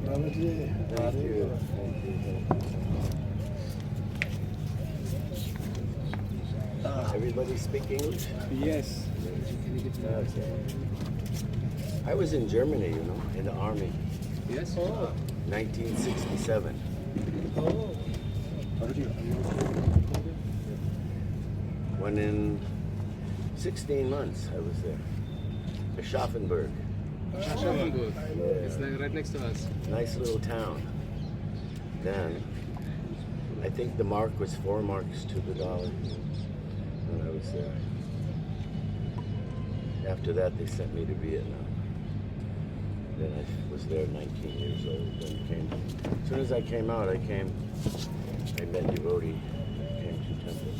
Thank you. Thank you. Everybody speak English? Yes. Okay. I was in Germany, you know, in the army, Yes. 1967. Oh. When in 16 months I was there. Aschaffenburg, Aschaffenburg. It's like right next to us. nice little town. Then, I think the mark was 4 marks to the dollar when I was there. After that, they sent me to Vietnam. Then I was there 19 years old. Then came. As soon as I came out, I met devotee, came to temple.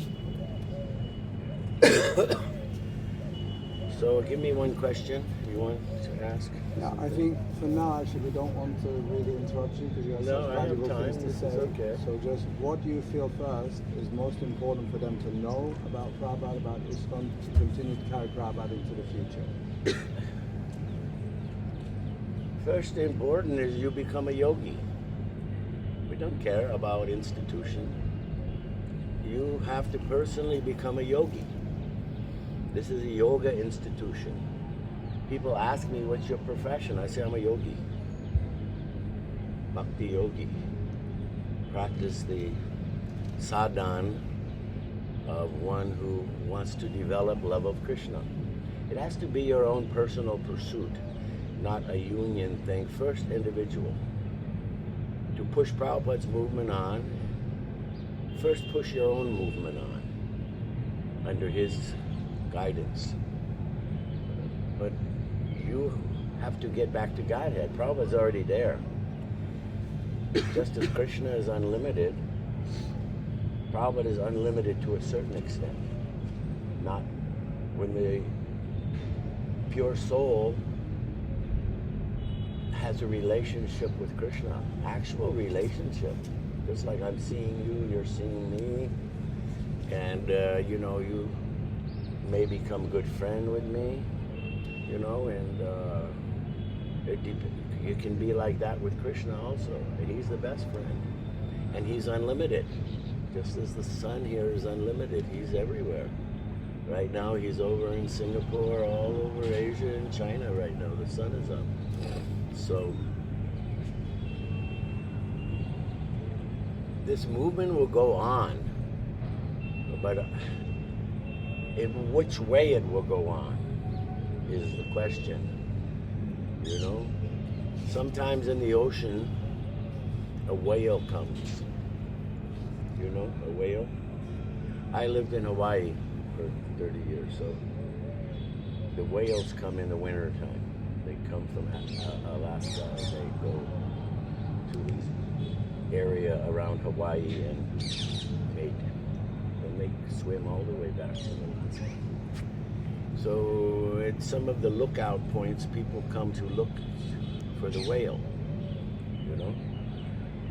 So give me one question you want to ask. Yeah, I think for now, actually, we don't want to really interrupt you because you have No, such I have valuable time. things to This say. is okay. So just what do you feel first is most important for them to know about Prabhupada, about ISKCON, to continue to carry Prabhupada into the future? First important is you become a yogi. We don't care about institution. You have to personally become a yogi. This is a yoga institution. People ask me, what's your profession? I say, I'm a yogi. Bhakti yogi. Practice the sadhana of one who wants to develop love of Krishna. It has to be your own personal pursuit, not a union thing. First, individual. To push Prabhupada's movement on, first push your own movement on, under his guidance. But you have to get back to Godhead. Prabhupada's already there. Just as Krishna is unlimited, Prabhupada is unlimited to a certain extent. Not when the pure soul has a relationship with Krishna, actual relationship, just like I'm seeing you, you're seeing me, and you may become good friend with me, and you can be like that with Krishna also. And he's the best friend, and he's unlimited, just as the sun here is unlimited. He's everywhere. Right now he's over in Singapore, all over Asia and China right now. The sun is up. So this movement will go on, but in which way it will go on is the question. Sometimes in the ocean a whale comes. A whale. I lived in Hawaii for 30 years, so the whales come in the winter time. They come from Alaska, and they go to this area around Hawaii and mate. And they swim all the way back to Alaska. So at some of the lookout points, people come to look for the whale,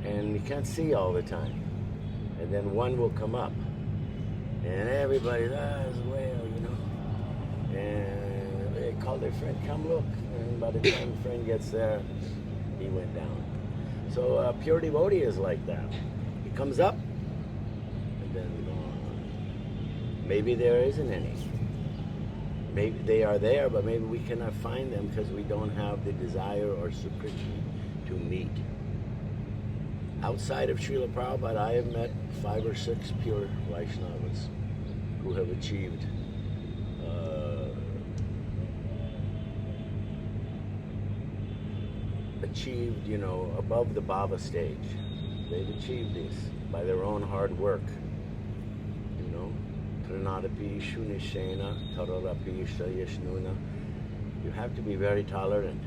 and you can't see all the time. And then one will come up, and everybody, there's a whale, and they call their friend, come look. And by the time the friend gets there, he went down. So a pure devotee is like that. He comes up, and then maybe there isn't any. Maybe they are there, but maybe we cannot find them because we don't have the desire or sukriti to meet. Outside of Srila Prabhupada, I have met 5 or 6 pure Vaishnavas who have achieved above the Bhava stage. They've achieved this by their own hard work. Pranadapi Shunishena, Tararapi Shayashnuna. You have to be very tolerant,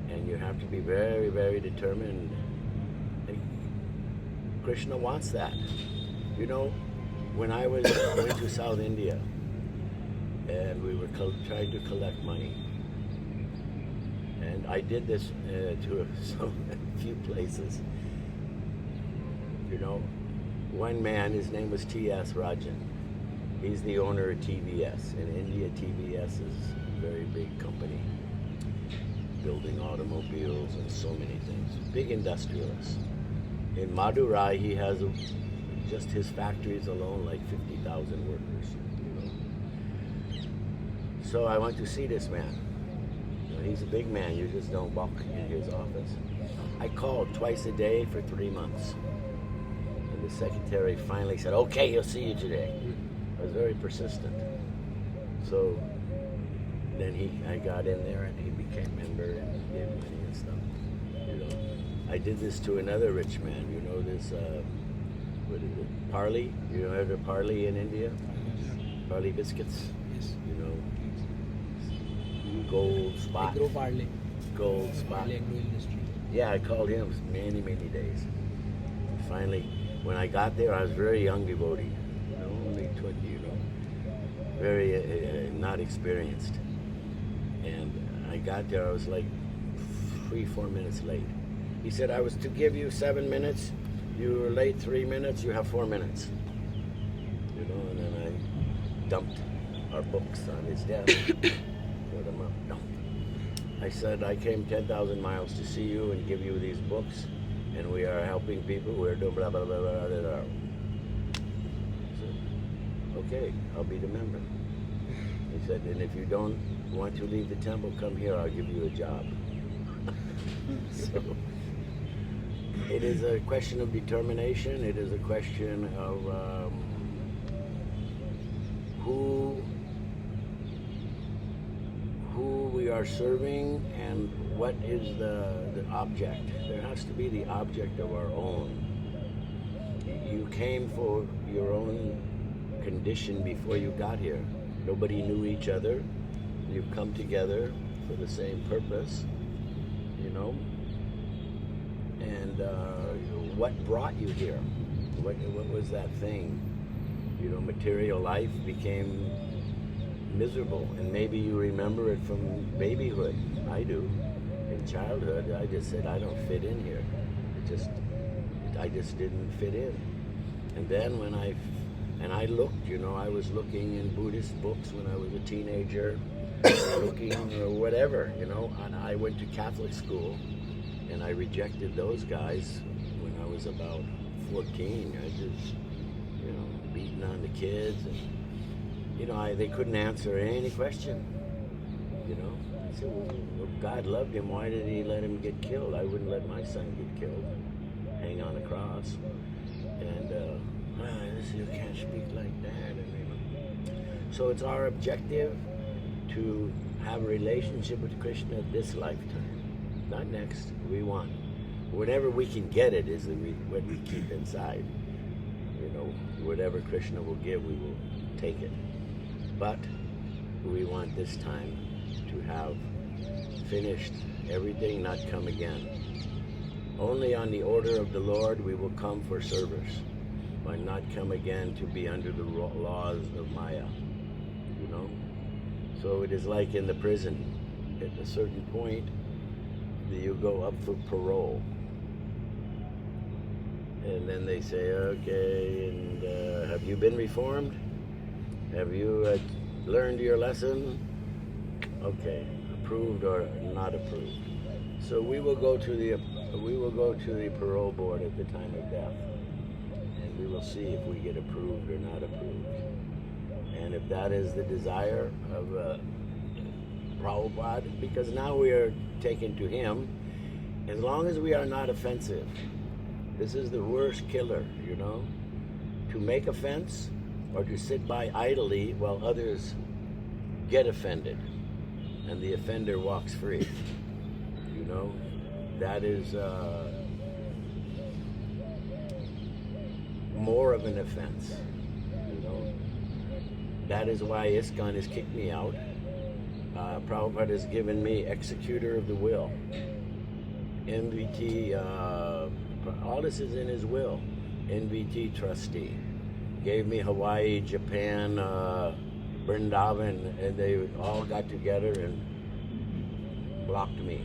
and you have to be very, very determined. And Krishna wants that. When I went to South India, and we were trying to collect money, and I did this to a few places. One man, his name was T.S. Rajan. He's the owner of TVS. In India, TVS is a very big company. building automobiles and so many things. Big industrialist. In Madurai, he has just his factories alone like 50,000 workers. So I went to see this man. He's a big man. You just don't walk in his office. I called twice a day for 3 months. And the secretary finally said, okay, he'll see you today. I was very persistent. So then I got in there and he became member and he gave money and stuff. I did this to another rich man. You know this, what is it, Parley? You know the Parley in India? Parley biscuits? Yes. Gold spot. Agro Parley. Gold spot. Parley Agro Industry. Yeah, I called him many, many days. And finally, when I got there, I was very young devotee. Only 20, very not experienced. And I got there, I was like 3-4 minutes late. He said, I was to give you 7 minutes. You were late 3 minutes, you have 4 minutes. And then I dumped our books on his desk. Put them up, dumped. I said, I came 10,000 miles to see you and give you these books, and we are helping people. We're doing blah, blah, blah, blah, blah, blah. I said, okay, I'll be the member. He said, and if you don't want to leave the temple, come here, I'll give you a job. So, it is a question of determination. It is a question of who we are serving and what is the object. There has to be the object of our own. You came for your own condition before you got here. Nobody knew each other. You've come together for the same purpose, And what brought you here? What was that thing? Material life became miserable, and maybe you remember it from babyhood. I do. In childhood, I just said I don't fit in here. I just didn't fit in. And then when I looked, I was looking in Buddhist books when I was a teenager, looking or whatever, and I went to Catholic school, and I rejected those guys when I was about 14. I just, beating on the kids, and they couldn't answer any question. I said, well, if God loved him, why did he let him get killed? I wouldn't let my son get killed, hang on a cross. And you can't speak like that. So it's our objective to have a relationship with Krishna this lifetime, not next. We want whatever we can get it is what we keep inside. Whatever Krishna will give, we will take it. But we want this time to have finished everything, not come again. Only on the order of the Lord we will come for service, but not come again to be under the laws of Maya. So it is like in the prison. At a certain point, you go up for parole. And then they say, okay, and have you been reformed? Have you learned your lesson? Okay, approved or not approved. So we will go to the parole board at the time of death, and we will see if we get approved or not approved. And if that is the desire of Prabhupada, because now we are taken to him, as long as we are not offensive. This is the worst killer, to make offense or to sit by idly while others get offended and the offender walks free. That is more of an offense. That is why ISKCON has kicked me out. Prabhupada has given me executor of the will. MVT, all this is in his will. NVT trustee. Gave me Hawaii, Japan, Vrindavan, and they all got together and blocked me.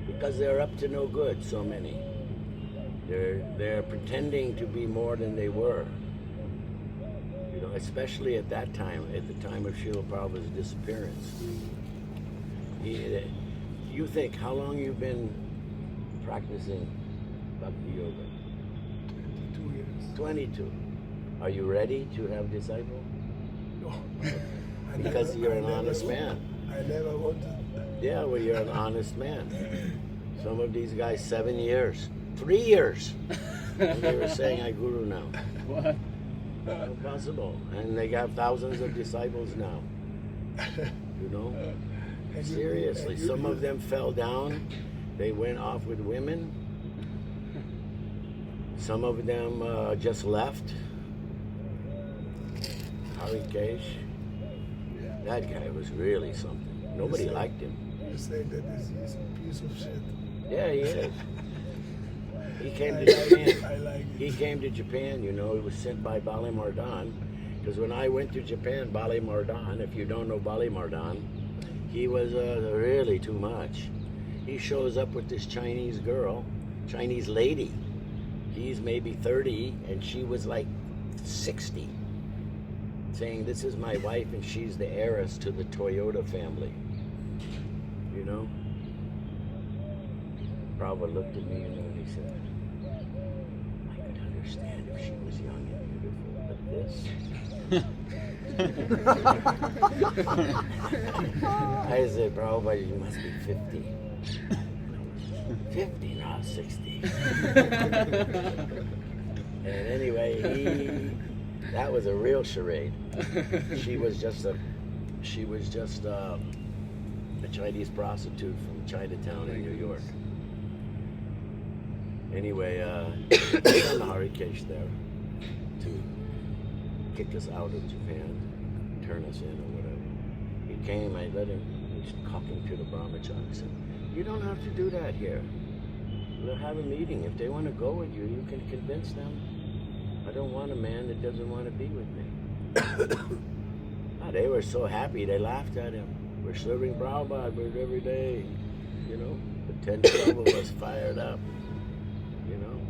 Because they're up to no good, so many. They're pretending to be more than they were. Especially at that time, at the time of Srila Prabhupada's disappearance. You think, how long you've been practicing Bhakti Yoga? 22 years. 22. Are you ready to have disciples? No. Because you're an honest man. I never wanted. Yeah, well, you're an honest man. Some of these guys, 7 years, 3 years. And they were saying, I guru now. What? Impossible. And they got thousands of disciples now. You know? And you- Seriously. and you- Some of them fell down. They went off with women. Some of them just left. Harikesh. That guy was really something. Nobody liked him. You say that he's a piece of shit. Yeah, he is. He came I to like Japan. it. I like it. He came to Japan, you know, he was sent by Bali Mardan. Because when I went to Japan, Bali Mardan, if you don't know Bali Mardan, he was really too much. He shows up with this Chinese girl, Chinese lady. He's maybe 30 and she was like 60. Saying, this is my wife and she's the heiress to the Toyota family. You know? Prabhupada looked at me and he said, I could understand if she was young and beautiful, but this. I said, Prabhupada, you must be 50. 50, not 60. And anyway, that was a real charade. She was just a Chinese prostitute from Chinatown in New York. Anyway, sent Harikesh there to kick us out of Japan, turn us in or whatever. He came, I let him, he's talking to the brahmachari. I said, you don't have to do that here. We'll have a meeting. If they want to go with you, you can convince them. I don't want a man that doesn't want to be with me. They were so happy, they laughed at him. We're serving Prabhupada every day, you know. The 10, 12 of us fired up, you know.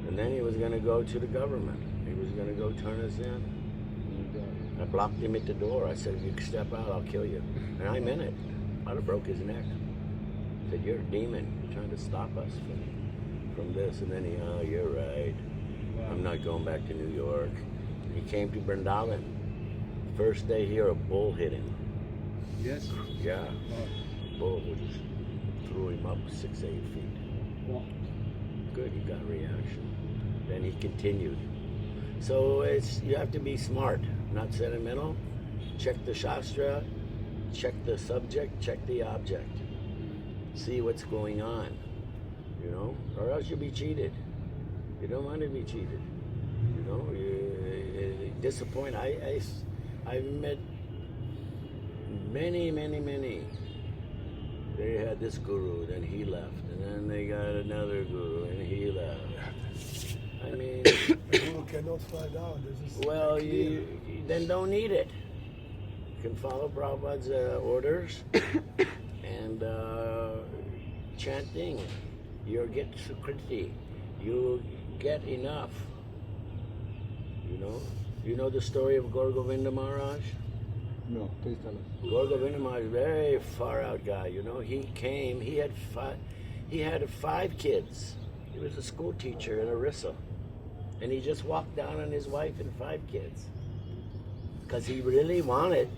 And then he was going to go to the government. He was going to go turn us in. I blocked him at the door. I said, if you step out, I'll kill you. And I meant it. I'd have broke his neck. I said, you're a demon. You're trying to stop us from this. And then you're right. I'm not going back to New York. He came to Vrindavan. First day here, a bull hit him. Yes. Yeah. Bull just threw him up 6, 8 feet. Wow. Good, he got reaction. Then he continued. So you have to be smart, not sentimental. Check the Shastra, check the subject, check the object. See what's going on, you know, or else you'll be cheated. You don't want to be cheated, you know. You disappoint. I've met many. They had this guru, then he left, and then they got another guru, and he left. I mean, People cannot find out. This is well, clear. you then don't need it. You can follow Prabhupada's orders and chanting. You'll get sukriti. You get enough. You know the story of Gaur Govinda Maharaj? No, please tell us. Gaur Govinda Maharaj, very far out guy. You know, he came. He had 5 kids. He was a school teacher in Orissa. And he just walked down on his wife and 5 kids. Because he really wanted.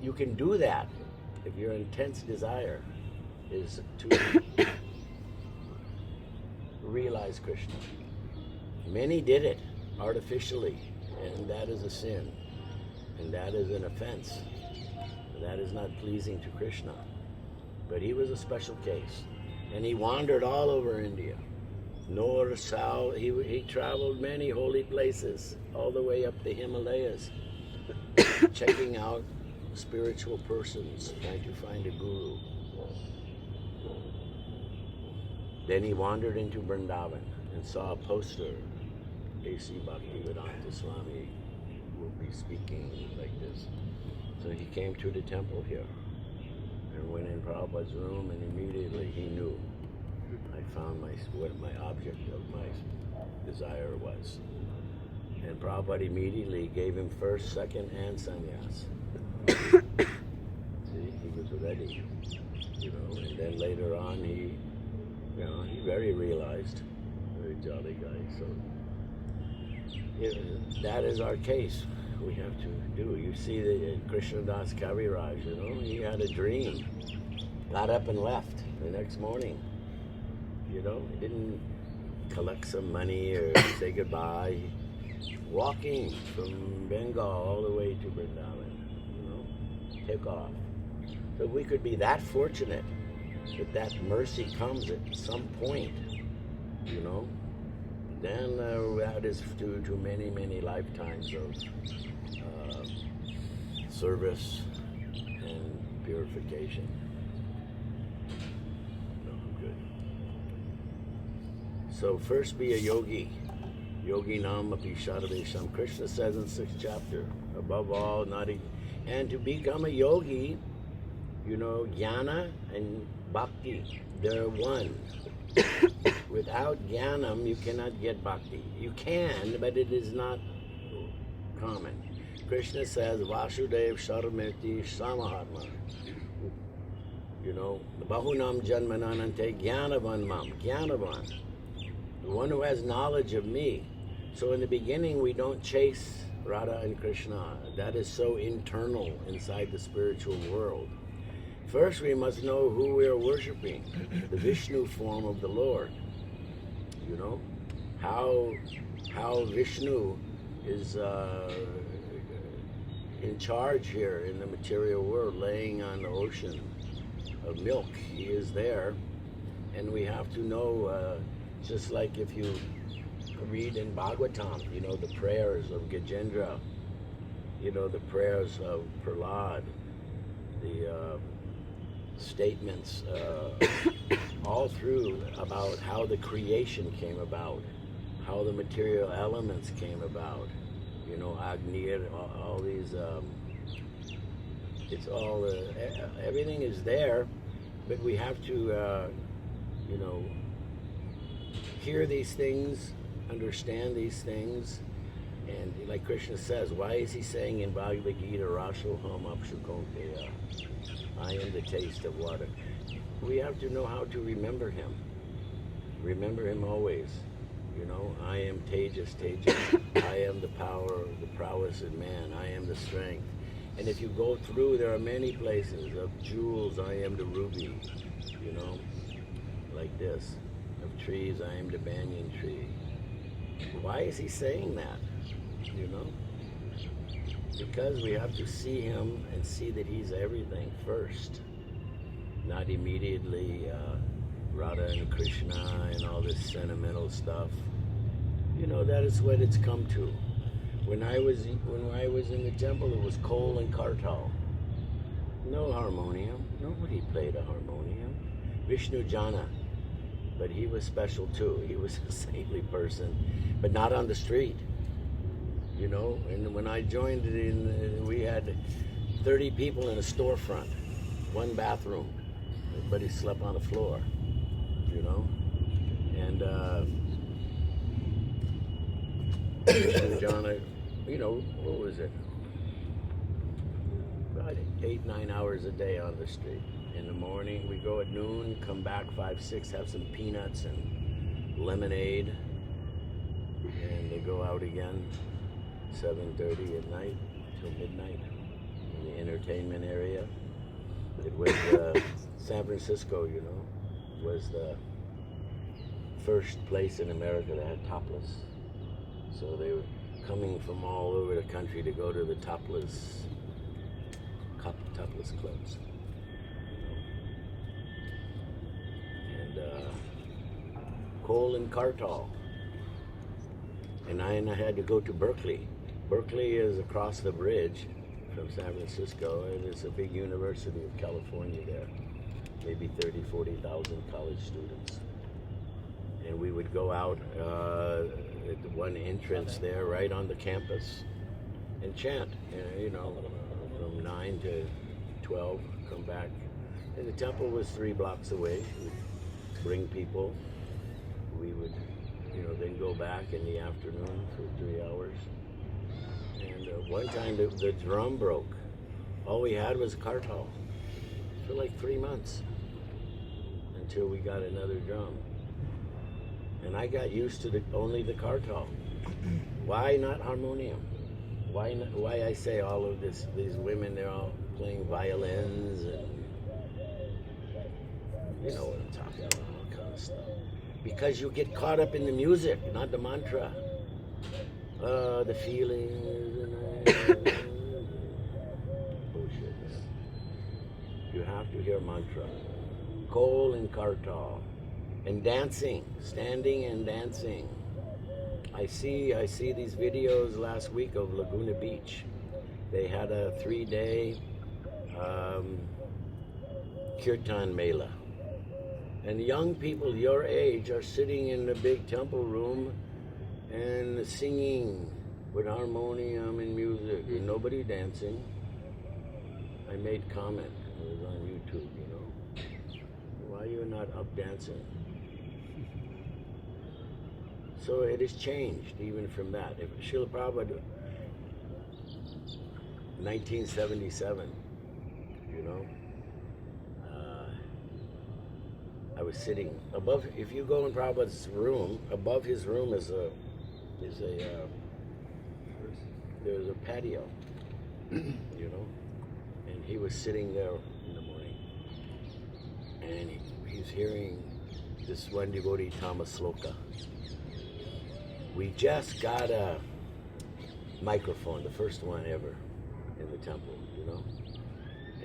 You can do that if your intense desire is to realize Krishna. Many did it artificially, and that is a sin. And that is an offense. And that is not pleasing to Krishna. But he was a special case. And he wandered all over India. North, south, he traveled many holy places, all the way up the Himalayas, checking out spiritual persons, trying to find a guru. Then he wandered into Vrindavan and saw a poster, A.C. Bhaktivedanta Swami will be speaking like this. So he came to the temple here and went in Prabhupada's room, and immediately he knew. I found what my object of my desire was. And Prabhupada immediately gave him first, second, and sannyas. See, he was ready. already, you know. And then later on, he very realized, very jolly guy. So that is our case. We have to do. You see the Krishna Das Kaviraj, you know, he had a dream, got up and left the next morning. You know, he didn't collect some money or say goodbye. Walking from Bengal all the way to Vrindavan, you know, take off. So we could be that fortunate that mercy comes at some point, you know, then that is due to many, many lifetimes of service and purification. No, good. So first be a yogi. Yogi Nam Api Sharavesham. Krishna says in 6th chapter, above all, and to become a yogi, you know, jnana and bhakti, they're one. Without jnanam, you cannot get bhakti. You can, but it is not common. Krishna says, Vasudev Sharmeti Samahatma. You know, Bahunam Janmananante Jnanavan Mam. Jnanavan. The one who has knowledge of me. So in the beginning, we don't chase Radha and Krishna. That is so internal inside the spiritual world. First, we must know who we are worshiping, the Vishnu form of the Lord. You know, how Vishnu is in charge here in the material world, laying on the ocean of milk. He is there, and we have to know, just like if you read in Bhagavatam, you know, the prayers of Gajendra, you know, the prayers of Prahlad, the statements all through about how the creation came about, how the material elements came about, you know, Agni, all these, it's all, everything is there, but we have to, you know, hear these things, understand these things, and like Krishna says, why is he saying in Bhagavad Gita, Rashoham Apshukonteya, I am the taste of water? We have to know how to remember him. Remember him always. You know, I am Tejas, I am the power, the prowess in man. I am the strength. And if you go through, there are many places of jewels. I am the ruby. You know, like this. Of trees, I am the banyan tree. Why is he saying that? You know, because we have to see him and see that he's everything first, not immediately Radha and Krishna and all this sentimental stuff. You know, that is what it's come to. When I was in the temple, it was coal and kartal. No harmonium. Nobody played a harmonium. Vishnu Jana, but he was special too. He was a saintly person, but not on the street. You know, and when I joined we had 30 people in a storefront, one bathroom. Everybody slept on the floor, you know. And John, you know, what was it? About 8-9 hours a day on the street. In the morning, we go at noon, come back 5-6, have some peanuts and lemonade, and they go out again 7:30 at night till midnight in the entertainment area. It was San Francisco, you know, was the first place in America that had topless. So they were coming from all over the country to go to the topless clubs. And coal and kartal. And I had to go to Berkeley. Berkeley is across the bridge from San Francisco, and it's a big university of California there. Maybe 30,000, 40,000 college students. And we would go out at the one entrance there, right on the campus, and chant, you know, from 9 to 12, come back. And the temple was 3 blocks away. We'd bring people. We would, you know, then go back in the afternoon for 3 hours. And one time the drum broke. All we had was kartal. for like 3 months until we got another drum. And I got used to only the kartal. Why not harmonium? Why I say all of this? These women, they're all playing violins, and you know what I'm talking about, all kind of stuff. Because you get caught up in the music, not the mantra. The feelings and bullshit. Man. You have to hear mantra. Kol and kartal, and dancing, standing and dancing. I see these videos last week of Laguna Beach. They had a 3-day kirtan mela. And young people your age are sitting in the big temple room and singing with harmonium and music, and nobody dancing. I made comment, it was on YouTube, you know. Why are you not up dancing? So it has changed even from that. If Srila Prabhupada, 1977, you know, I was sitting above. If you go in Prabhupada's room, above his room is there's a patio, you know, and he was sitting there in the morning, and he's hearing this one devotee, Thomas Sloka. We just got a microphone, the first one ever in the temple, you know,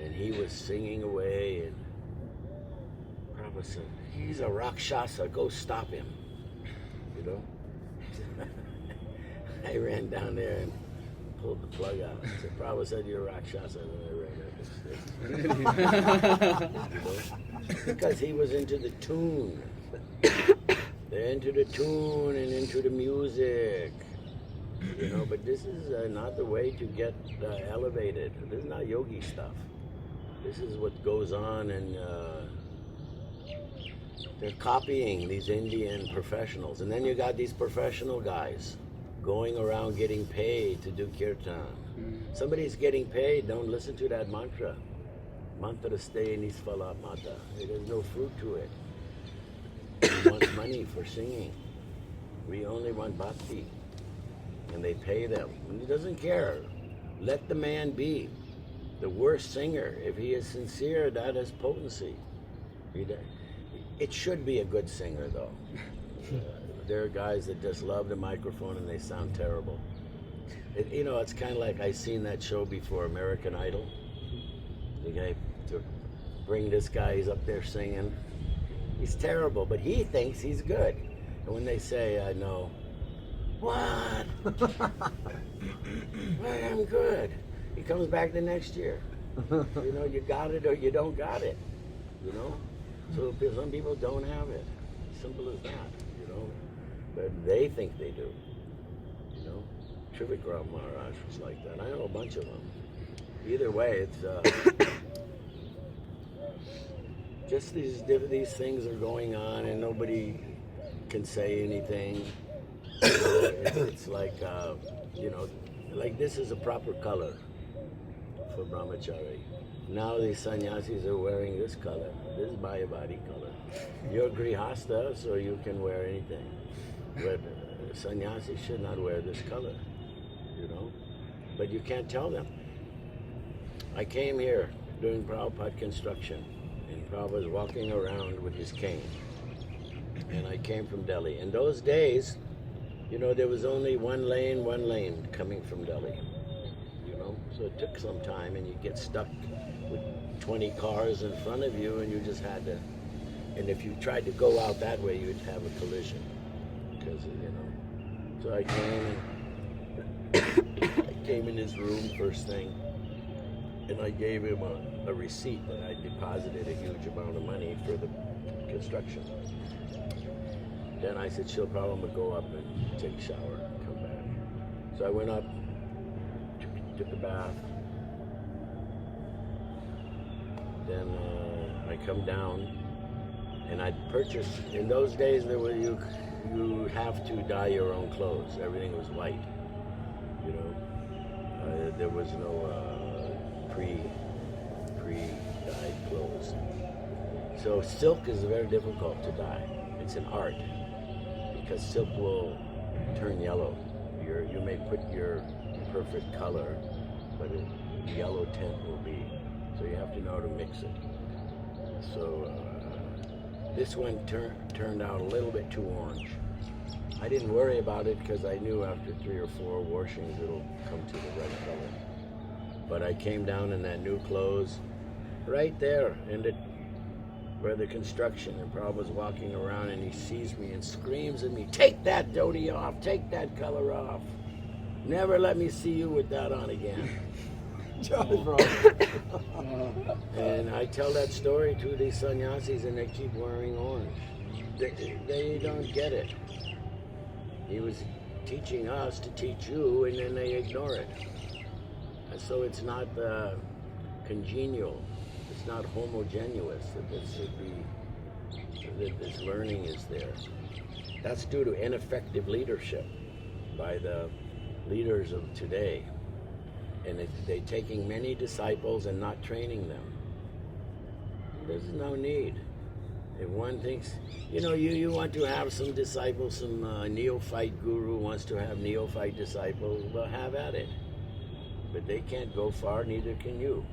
and he was singing away, and Prabhupada said, he's a Rakshasa, go stop him, you know. I ran down there and pulled the plug out. I said, Prabhupada said you're a Rakshasa, and then I ran up the stairs. You know? Because he was into the tune. They're into the tune and into the music, you know, but this is not the way to get elevated. This is not yogi stuff. This is what goes on, and they're copying these Indian professionals. And then you got these professional guys going around getting paid to do kirtan. Somebody's getting paid, don't listen to that mantra. Mantra stay nisfala mata. There's no fruit to it. We want money for singing. We only want bhakti. And they pay them. And he doesn't care. Let the man be the worst singer. If he is sincere, that is potency. It should be a good singer, though. There are guys that just love the microphone and they sound terrible. You know, it's kind of like I've seen that show before, American Idol. The guy to bring this guy, he's up there singing. He's terrible, but he thinks he's good. And when they say, no, what? Well, I'm good. He comes back the next year. You know, you got it or you don't got it. You know? So some people don't have it. Simple as that, you know? But they think they do. You know? Gurukṛpā Maharaj was like that. I know a bunch of them. Either way, it's... just these things are going on and nobody can say anything. It's like, you know, like this is a proper color for brahmachari. Now these sannyasis are wearing this color. This is Mayavadi color. You're grihasta, so you can wear anything. But sannyasis should not wear this color, you know. But you can't tell them. I came here during Prabhupada construction. And Prabhupada was walking around with his cane. And I came from Delhi. In those days, you know, there was only one lane coming from Delhi. You know, so it took some time, and you get stuck with 20 cars in front of you, and you just had to. And if you tried to go out that way, you'd have a collision. Because, you know. So I came in his room first thing. And I gave him a receipt that I deposited a huge amount of money for the construction. Then I said, Srila Prabhupada, I'm going to go up and take a shower and come back. So I went up, took a bath. Then I come down, and I purchased, in those days, you have to dye your own clothes. Everything was white, you know. There was no... pre-dyed clothes. So silk is very difficult to dye. It's an art because silk will turn yellow. You may put your perfect color, but a yellow tint will be. So you have to know how to mix it. So this one turned out a little bit too orange. I didn't worry about it because I knew after 3 or 4 washings it'll come to the red color. But I came down in that new clothes right there where the construction, and Prabhupada was walking around and he sees me and screams at me, "Take that dhoti off, take that color off. Never let me see you with that on again." Charlie Prabhupada. And I tell that story to these sannyasis and they keep wearing orange. They don't get it. He was teaching us to teach you and then they ignore it. And so it's not congenial. It's not homogeneous that this should be, that this learning is there. That's due to ineffective leadership by the leaders of today. And they're taking many disciples and not training them. There's no need. If one thinks, you want to have some disciples, some neophyte guru wants to have neophyte disciples, well, have at it. But they can't go far, neither can you.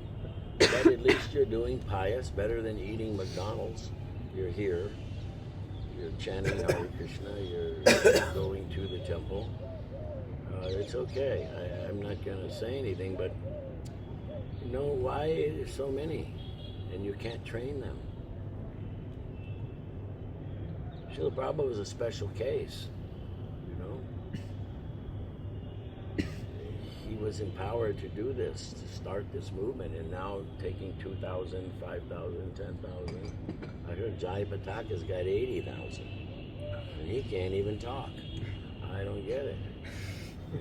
But at least you're doing pious, better than eating McDonald's. You're here, you're chanting Hare Krishna, you're going to the temple. It's okay. I'm not going to say anything, but why there's so many and you can't train them? Srila Prabhupada was a special case, He was empowered to do this, to start this movement, and now taking 2,000, 5,000, 10,000. I heard Jai Pataka's got 80,000, and he can't even talk. I don't get it. I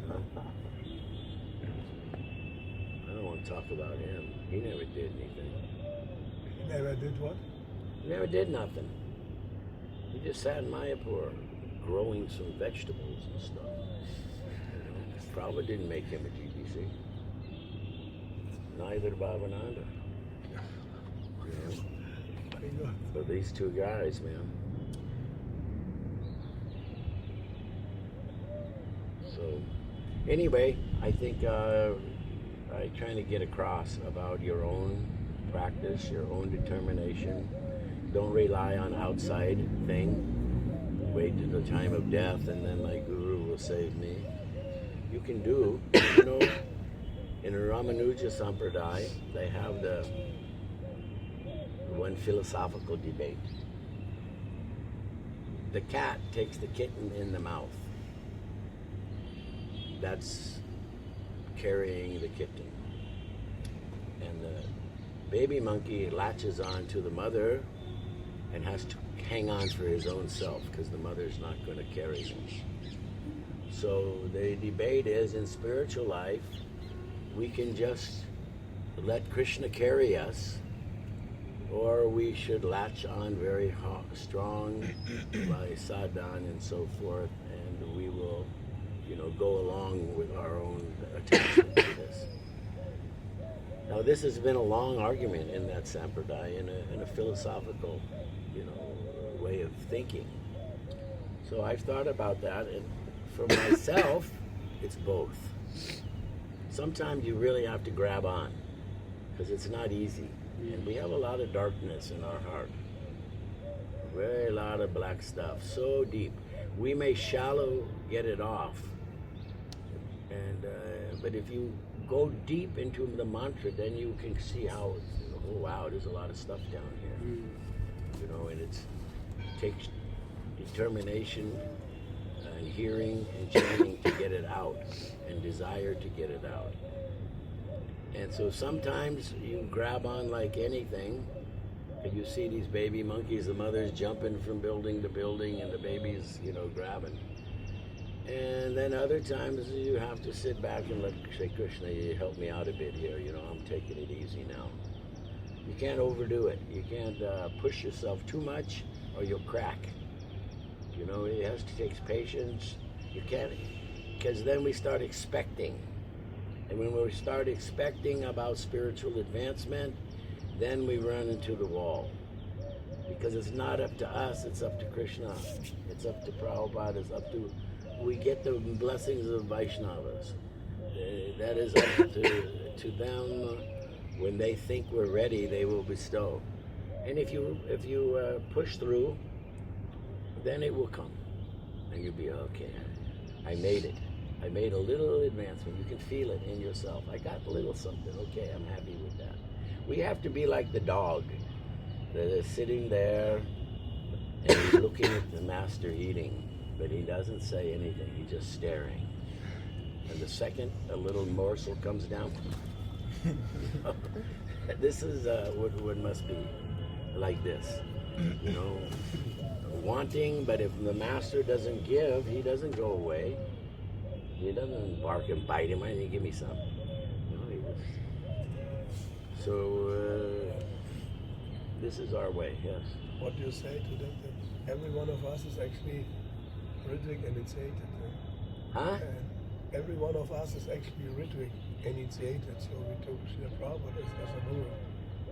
don't want to talk about him. He never did anything. He never did what? He never did nothing. He just sat in Mayapur growing some vegetables and stuff. Prabhupada didn't make him a GBC. Neither did Bhavananda. My God. But these two guys, man. So, anyway, I think I'm trying to get across about your own practice, your own determination. Don't rely on outside thing. Wait to the time of death and then my guru will save me. You can do, in a Ramanuja Sampradaya, they have the one philosophical debate. The cat takes the kitten in the mouth. That's carrying the kitten. And the baby monkey latches on to the mother and has to hang on for his own self because the mother's not going to carry him. So the debate is, in spiritual life, we can just let Krishna carry us, or we should latch on very strong by sadhana and so forth, and we will, go along with our own attachment to this. Now, this has been a long argument in that sampradaya, in a philosophical, way of thinking. So I've thought about that, and for myself, it's both. Sometimes you really have to grab on, because it's not easy. And we have a lot of darkness in our heart. Very lot of black stuff, so deep. We may shallow get it off, and but if you go deep into the mantra, then you can see how, oh wow, there's a lot of stuff down here. And it takes determination and hearing and chanting to get it out, and desire to get it out. And so sometimes you grab on like anything, and you see these baby monkeys, the mother's jumping from building to building, and the baby's, grabbing. And then other times you have to sit back and let say, Krishna, you help me out a bit here, I'm taking it easy now. You can't overdo it. You can't push yourself too much or you'll crack. It has to take patience. You can't, because then we start expecting. And when we start expecting about spiritual advancement, then we run into the wall. Because it's not up to us, it's up to Krishna. It's up to Prabhupada, it's up to, we get the blessings of Vaishnavas. That is up to them. When they think we're ready, they will bestow. And if you push through, then it will come. And you'll be okay. I made it. I made a little advancement. You can feel it in yourself. I got a little something. Okay, I'm happy with that. We have to be like the dog that is sitting there and he's looking at the master eating, but he doesn't say anything. He's just staring. And the second a little morsel comes down, this is what must be like this, you know, wanting, but if the master doesn't give, he doesn't go away. He doesn't bark and bite him. I need give me some. No, he just, so this is our way. Yes. What do you say to them? That every one of us is actually Ritwik initiated. Huh? And every one of us is actually Ritwik initiated. So we took Srila Prabhupada as a guru.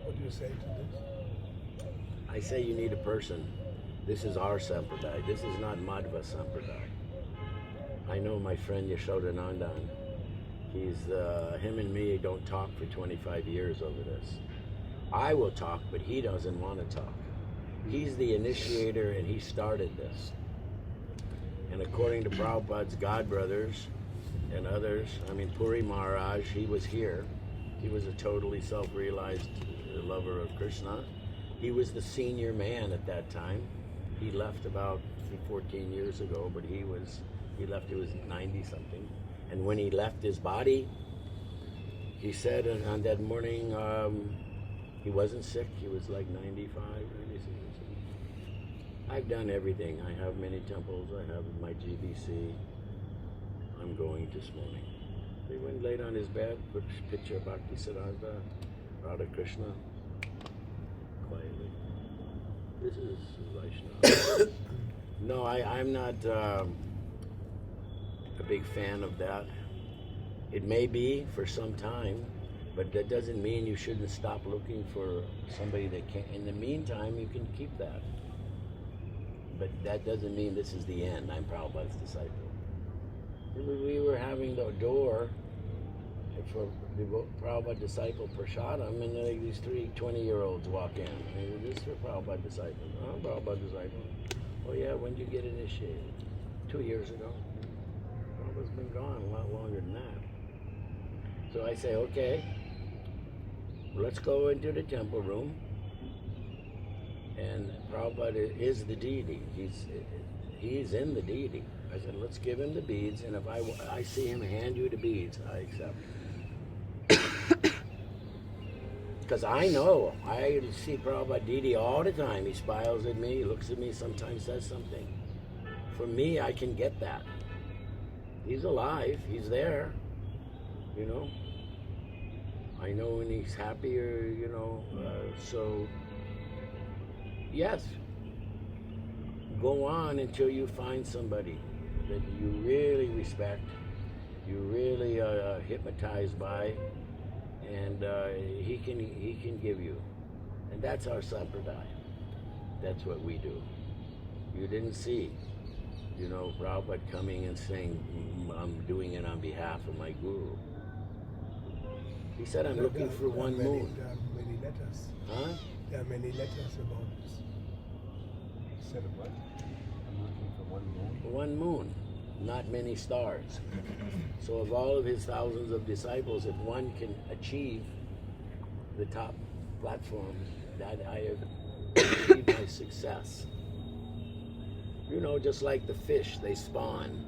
What do you say to this? I say you need a person. This is our sampradaya. This is not Madhva sampradaya. I know my friend Yashodanandan. He's him and me don't talk for 25 years over this. I will talk, but he doesn't want to talk. He's the initiator and he started this. And according to Prabhupada's godbrothers and others, I mean Puri Maharaj, he was here. He was a totally self-realized lover of Krishna. He was the senior man at that time. He left about 14 years ago, but he left, he was 90 something. And when he left his body, he said on that morning, he wasn't sick, he was like 95, 96. I've done everything. I have many temples, I have my GBC. I'm going this morning. He went laid on his bed, put a picture of Bhaktisiddhanta, Radha Krishna, quietly. This is Vaishnava. No, I'm not a big fan of that. It may be for some time, but that doesn't mean you shouldn't stop looking for somebody that can. In the meantime, you can keep that. But that doesn't mean this is the end. I'm Prabhupada's disciple. We were having the door for the Prabhupada disciple Prasadam, and then these 3 20-year-olds walk in. And this is for Prabhupada disciple. I'm Prabhupada disciple. Oh yeah, when did you get initiated? 2 years ago. Prabhupada's been gone a lot longer than that. So I say, okay, let's go into the temple room. And Prabhupada is the deity. He's in the deity. I said, let's give him the beads, and if I see him hand you the beads, I accept. Because I know, I see Prabhupada deity all the time. He smiles at me, he looks at me, sometimes says something. For me, I can get that. He's alive, he's there, you know. I know when he's happy, or, you know, so yes, go on until you find somebody that you really respect, you really hypnotized by, and he can give you. And that's our sampradaya. That's what we do. You didn't see, you know, Prabhupada coming and saying, I'm doing it on behalf of my guru. He said, I'm looking for one moon. There are many letters. Huh? There are many letters about this. He said what? I'm looking for one moon. One moon, not many stars. So of all of his thousands of disciples, if one can achieve the top platform, that I have achieved my success. You know, just like the fish, they spawn.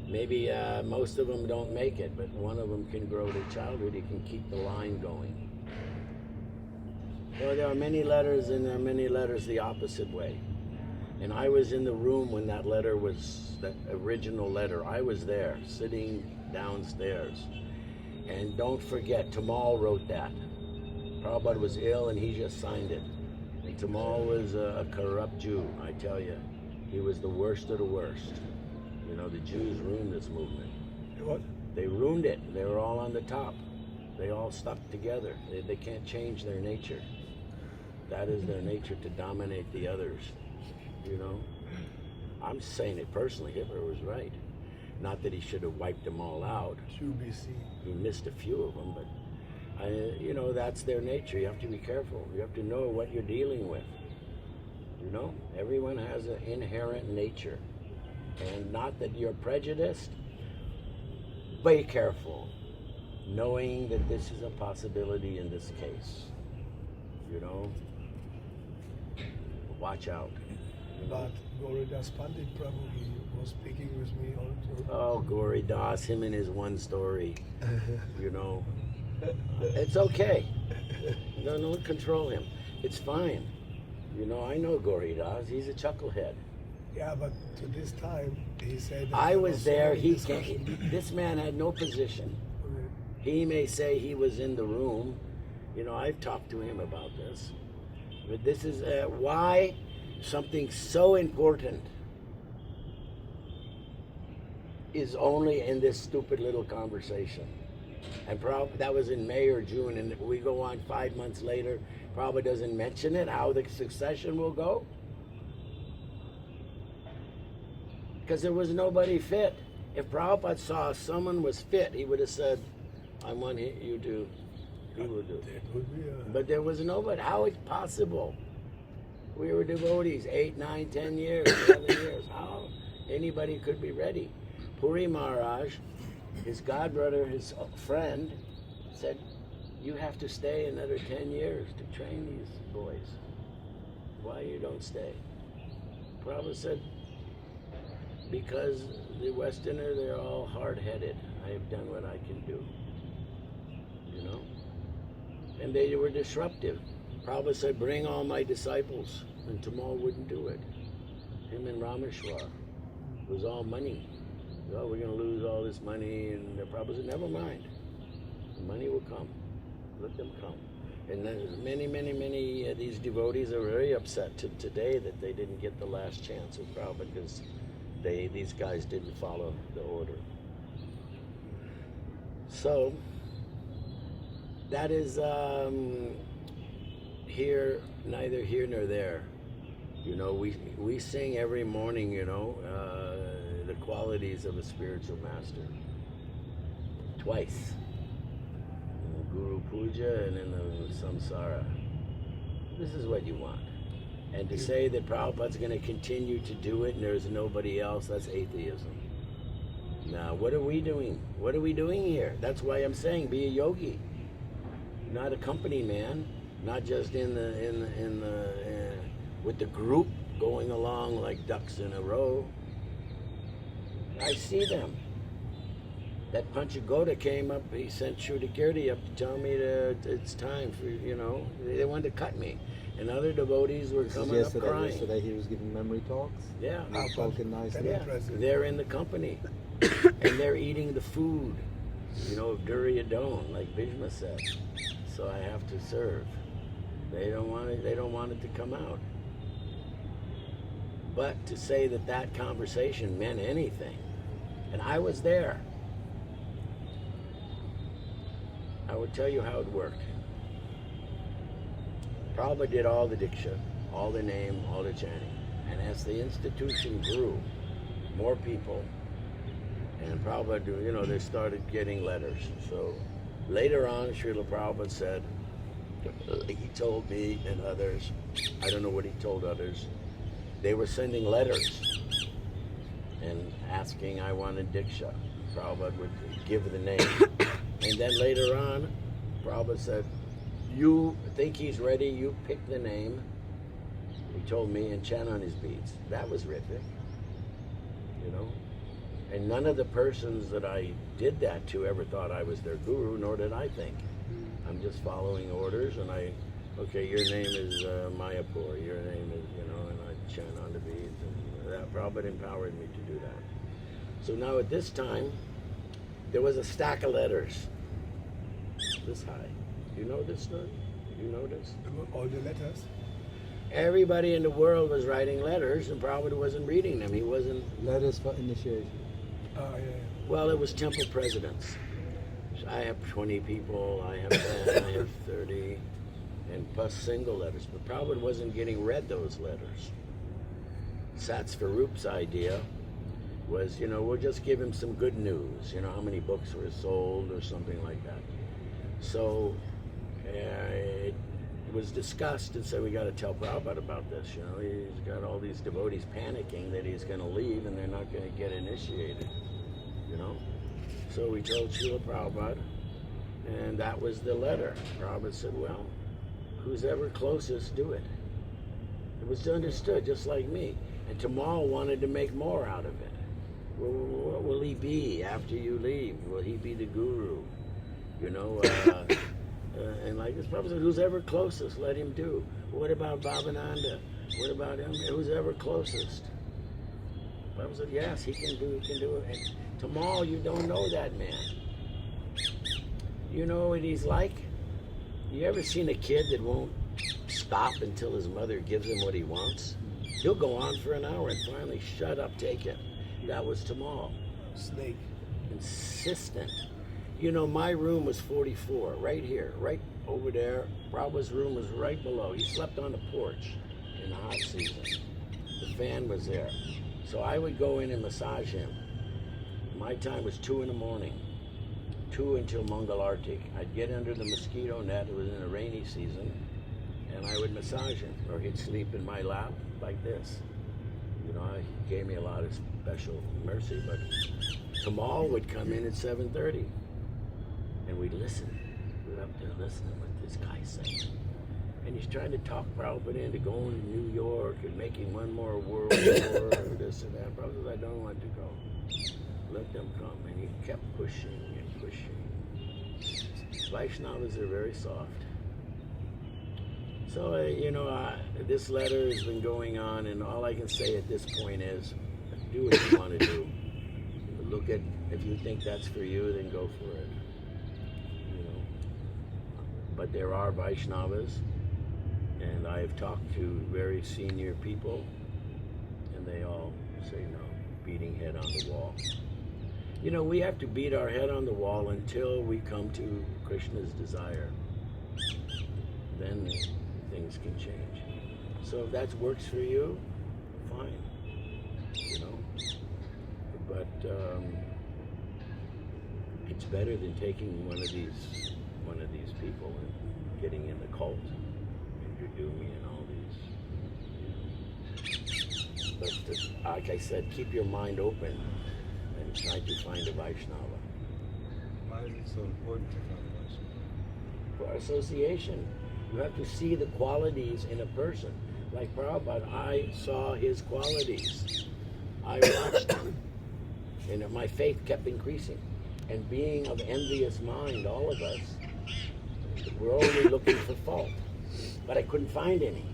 Maybe most of them don't make it, but one of them can grow to childhood. He can keep the line going. So there are many letters, and there are many letters the opposite way. And I was in the room when that letter was, that original letter. I was there, sitting downstairs. And don't forget, Tamal wrote that. Prabhupada was ill and he just signed it. And Tamal was a corrupt Jew, I tell you. He was the worst of the worst. You know, the Jews ruined this movement. What? They ruined it. They were all on the top. They all stuck together. They can't change their nature. That is their nature, to dominate the others. You know? I'm saying it personally, Hitler was right. Not that he should have wiped them all out. QBC. He missed a few of them, but you know, that's their nature. You have to be careful. You have to know what you're dealing with. You know, everyone has an inherent nature, and not that you're prejudiced. Be careful, knowing that this is a possibility in this case. You know, watch out. But Gurukṛpā Pandit Prabhu, he was speaking with me also. Oh, Gurukṛpā, him and his one story. You know, it's okay. No, don't control him. It's fine. You know, I know Gurukṛpā. He's a chucklehead. Yeah, but to this time, he said... That I was there. so He discussion. came. This man had no position. Okay. He may say he was in the room. You know, I've talked to him about this. But this is why something so important is only in this stupid little conversation. And probably that was in May or June, and we go on 5 months later, probably doesn't mention it, how the succession will go. Because there was nobody fit. If Prabhupada saw someone was fit, he would have said, I'm one, you do. He would do. It would be a... But there was nobody. How is it possible? We were devotees 8, 9, 10 years, 11 years. How anybody could be ready? Puri Maharaj, his godbrother, his friend, said, you have to stay another 10 years to train these boys. Why you don't stay? Prabhupada said, because the Westerner, they're all hard-headed. I have done what I can do. You know? And they were disruptive. Prabhupada said, bring all my disciples. And Tamal wouldn't do it. Him and Rameshwar. It was all money. Oh, we're going to lose all this money. And Prabhupada said, never mind. The money will come. Let them come. And then many these devotees are very upset today that they didn't get the last chance with Prabhupada because these guys didn't follow the order. So, that is neither here nor there. You know, we sing every morning, you know, the qualities of a spiritual master. Twice. In the Guru Puja and in the Samsara. This is what you want. And to say that Prabhupada's going to continue to do it and there's nobody else, that's atheism. Now, what are we doing? What are we doing here? That's why I'm saying be a yogi. Not a company man, not just with the group going along like ducks in a row. I see them. That Panchagoda came up, he sent Shrutikirti up to tell me that it's time for, you know, they wanted to cut me. And other devotees were coming up crying. Yesterday he was giving memory talks. Yeah. He was talking nicely. Yeah, they're in the company. And they're eating the food, you know, of Duryodhana, like Bhishma said. So I have to serve. They don't want it to come out. But to say that conversation meant anything, and I was there, I would tell you how it worked. Prabhupada did all the Diksha, all the name, all the chanting. And as the institution grew, more people, and Prabhupada, you know, they started getting letters. So later on, Srila Prabhupada said, he told me and others, I don't know what he told others, they were sending letters and asking, I wanted Diksha. Prabhupada would give the name. And then later on, Prabhupada said, you think he's ready, you pick the name, he told me, and chant on his beads. That was Ritvik, you know. And none of the persons that I did that to ever thought I was their guru, nor did I think. I'm just following orders, and okay, your name is Mayapur, your name is, you know, and I chant on the beads, and that Prabhupada empowered me to do that. So now at this time, there was a stack of letters, this high. You know this story? You know this? All the letters? Everybody in the world was writing letters, and Prabhupada wasn't reading them. He wasn't... Letters for initiation. Oh, yeah. Well, it was temple presidents. So I have 20 people, I have 10, I have 30. and plus single letters. But Prabhupada wasn't getting read those letters. Satsvaroop's idea was, we'll just give him some good news, how many books were sold or something like that. So it was discussed and said, we got to tell Prabhupada about this. He's got all these devotees panicking that he's going to leave and they're not going to get initiated. So we told Srila Prabhupada, and that was the letter. Prabhupada said, well, who's ever closest, do it. It was understood, just like me. And Tamal wanted to make more out of it. Well, what will he be after you leave? Will he be the guru? And like this, Prabhupada said, who's ever closest, let him do. What about Bhavananda? What about him? Who's ever closest? Prabhupada said, yes, he can do it. And Tamal, you don't know that man. You know what he's like? You ever seen a kid that won't stop until his mother gives him what he wants? He'll go on for an hour and finally, shut up, take it. That was Tamal. Snake. Insistent. My room was 44, right here, right over there. Prabhupada's room was right below. He slept on the porch in the hot season. The fan was there. So I would go in and massage him. My time was 2 in the morning, 2 until Mangalartik. I'd get under the mosquito net, it was in the rainy season, and I would massage him, or he'd sleep in my lap like this. He gave me a lot of special mercy, but Tamal would come in at 7:30, and we'd listen. We're up there listening what this guy's saying. And he's trying to talk Prabhupada into going to New York and making one more world tour, this and that. Prabhupada said, I don't want to go. Let them come. And he kept pushing and pushing. Vaishnavas are very soft. So, this letter has been going on, and all I can say at this point is, do what you want to do. Look at, if you think that's for you, then go for it. But there are Vaishnavas, and I've talked to very senior people, and they all say no, beating head on the wall. We have to beat our head on the wall until we come to Krishna's desire. Then things can change. So if that works for you, fine. But it's better than taking one of these people and getting in the cult and you're doing and all these. But like I said, keep your mind open and try to find a Vaishnava. Why is it so important to find a Vaishnava? For association, you have to see the qualities in a person. Like Prabhupada, I saw his qualities. I watched him. And my faith kept increasing. And being of envious mind, all of us, we're only looking for fault. But I couldn't find any.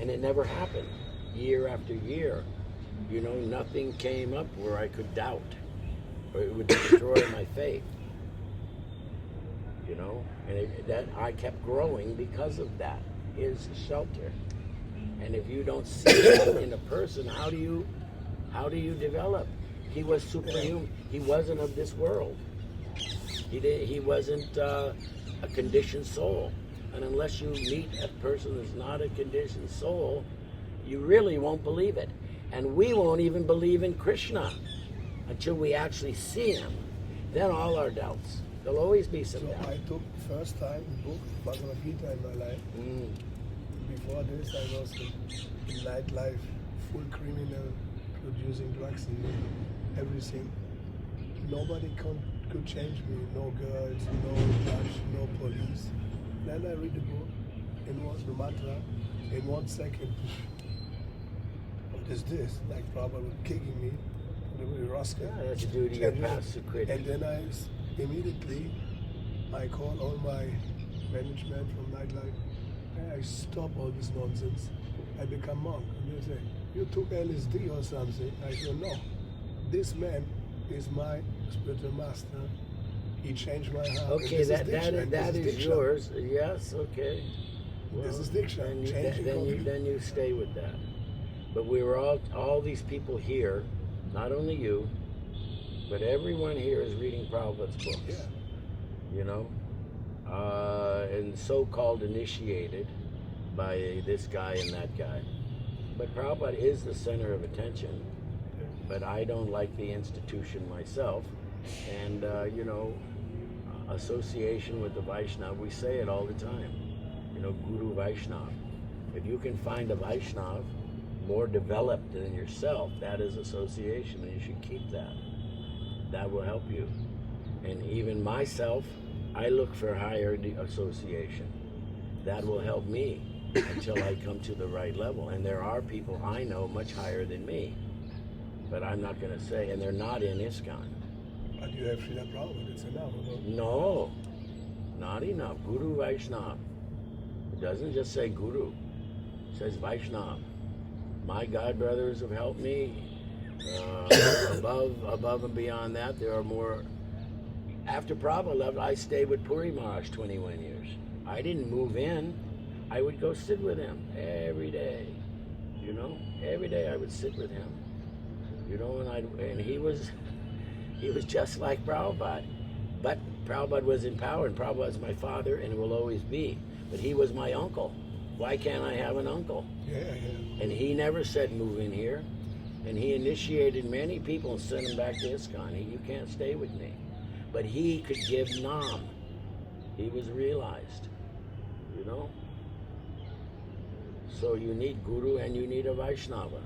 And it never happened. Year after year, nothing came up where I could doubt. Or it would destroy my faith. And that I kept growing because of that. His shelter. And if you don't see that in a person, how do you develop? He was superhuman. He wasn't of this world. He wasn't a conditioned soul. And unless you meet a person that's not a conditioned soul, you really won't believe it. And we won't even believe in Krishna until we actually see him. Then all our doubts. There'll always be some doubt. I took first time the book Bhagavad Gita in my life. Before this, I was in nightlife, full criminal, producing drugs and everything. Nobody could change me. No girls, no judge, no police. Then I read the book, and was the mantra. In 1 second, what is this? Like Prabhupada kicking me, the rascal. Yeah, that's due to your past security. And then immediately I call all my management from nightlife. I stop all this nonsense. I become monk. And they say, you took LSD or something. I said, no. This man is my spiritual master. He changed my heart. Okay, that is yours. Yes, okay. Well, this is Diksha. Then you stay with that. But we were all these people here, not only you, but everyone here is reading Prabhupada's books. Yeah. and so-called initiated by this guy and that guy. But Prabhupada is the center of attention, but I don't like the institution myself. And, association with the Vaishnava, we say it all the time, Guru Vaishnava. If you can find a Vaishnava more developed than yourself, that is association, and you should keep that. That will help you. And even myself, I look for higher association. That will help me until I come to the right level. And there are people I know much higher than me, but I'm not going to say, and they're not in ISKCON. But you have Srila Prabhupada, it's enough. No, not enough. Guru Vaishnava. It doesn't just say Guru. It says Vaishnava. My God brothers have helped me. Above and beyond that, there are more. After Prabhupada left, I stayed with Puri Maharaj 21 years. I didn't move in. I would go sit with him every day. Every day I would sit with him. And he was just like Prabhupada. But Prabhupada was in power, and Prabhupada was my father and will always be. But he was my uncle. Why can't I have an uncle? Yeah. And he never said move in here. And he initiated many people and sent them back to ISKCON. You can't stay with me. But he could give Nam. He was realized, So you need Guru and you need a Vaishnava.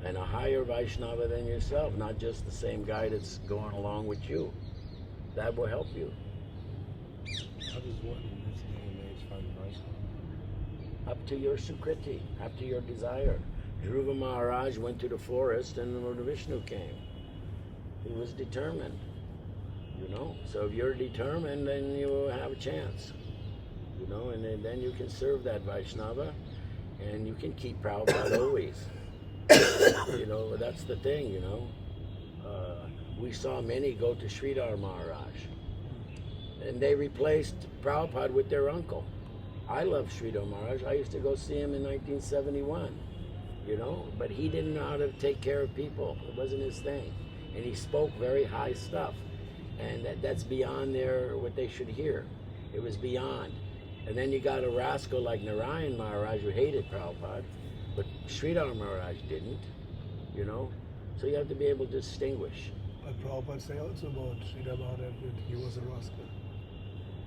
And a higher Vaishnava than yourself, not just the same guy that's going along with you. That will help you. How does one in this day and age find Vaishnava? Up to your Sukriti, up to your desire. Dhruva Maharaj went to the forest and Lord Vishnu came. He was determined, So if you're determined, then you will have a chance, and then you can serve that Vaishnava and you can keep Prabhupada always. That's the thing, We saw many go to Sridhar Maharaj and they replaced Prabhupada with their uncle. I love Sridhar Maharaj. I used to go see him in 1971. But he didn't know how to take care of people. It wasn't his thing. And he spoke very high stuff. And that's beyond what they should hear. It was beyond. And then you got a rascal like Narayan Maharaj who hated Prabhupada, but Sridhar Maharaj didn't, So you have to be able to distinguish. But Prabhupada say also about Srila Maharaj that he was a rascal.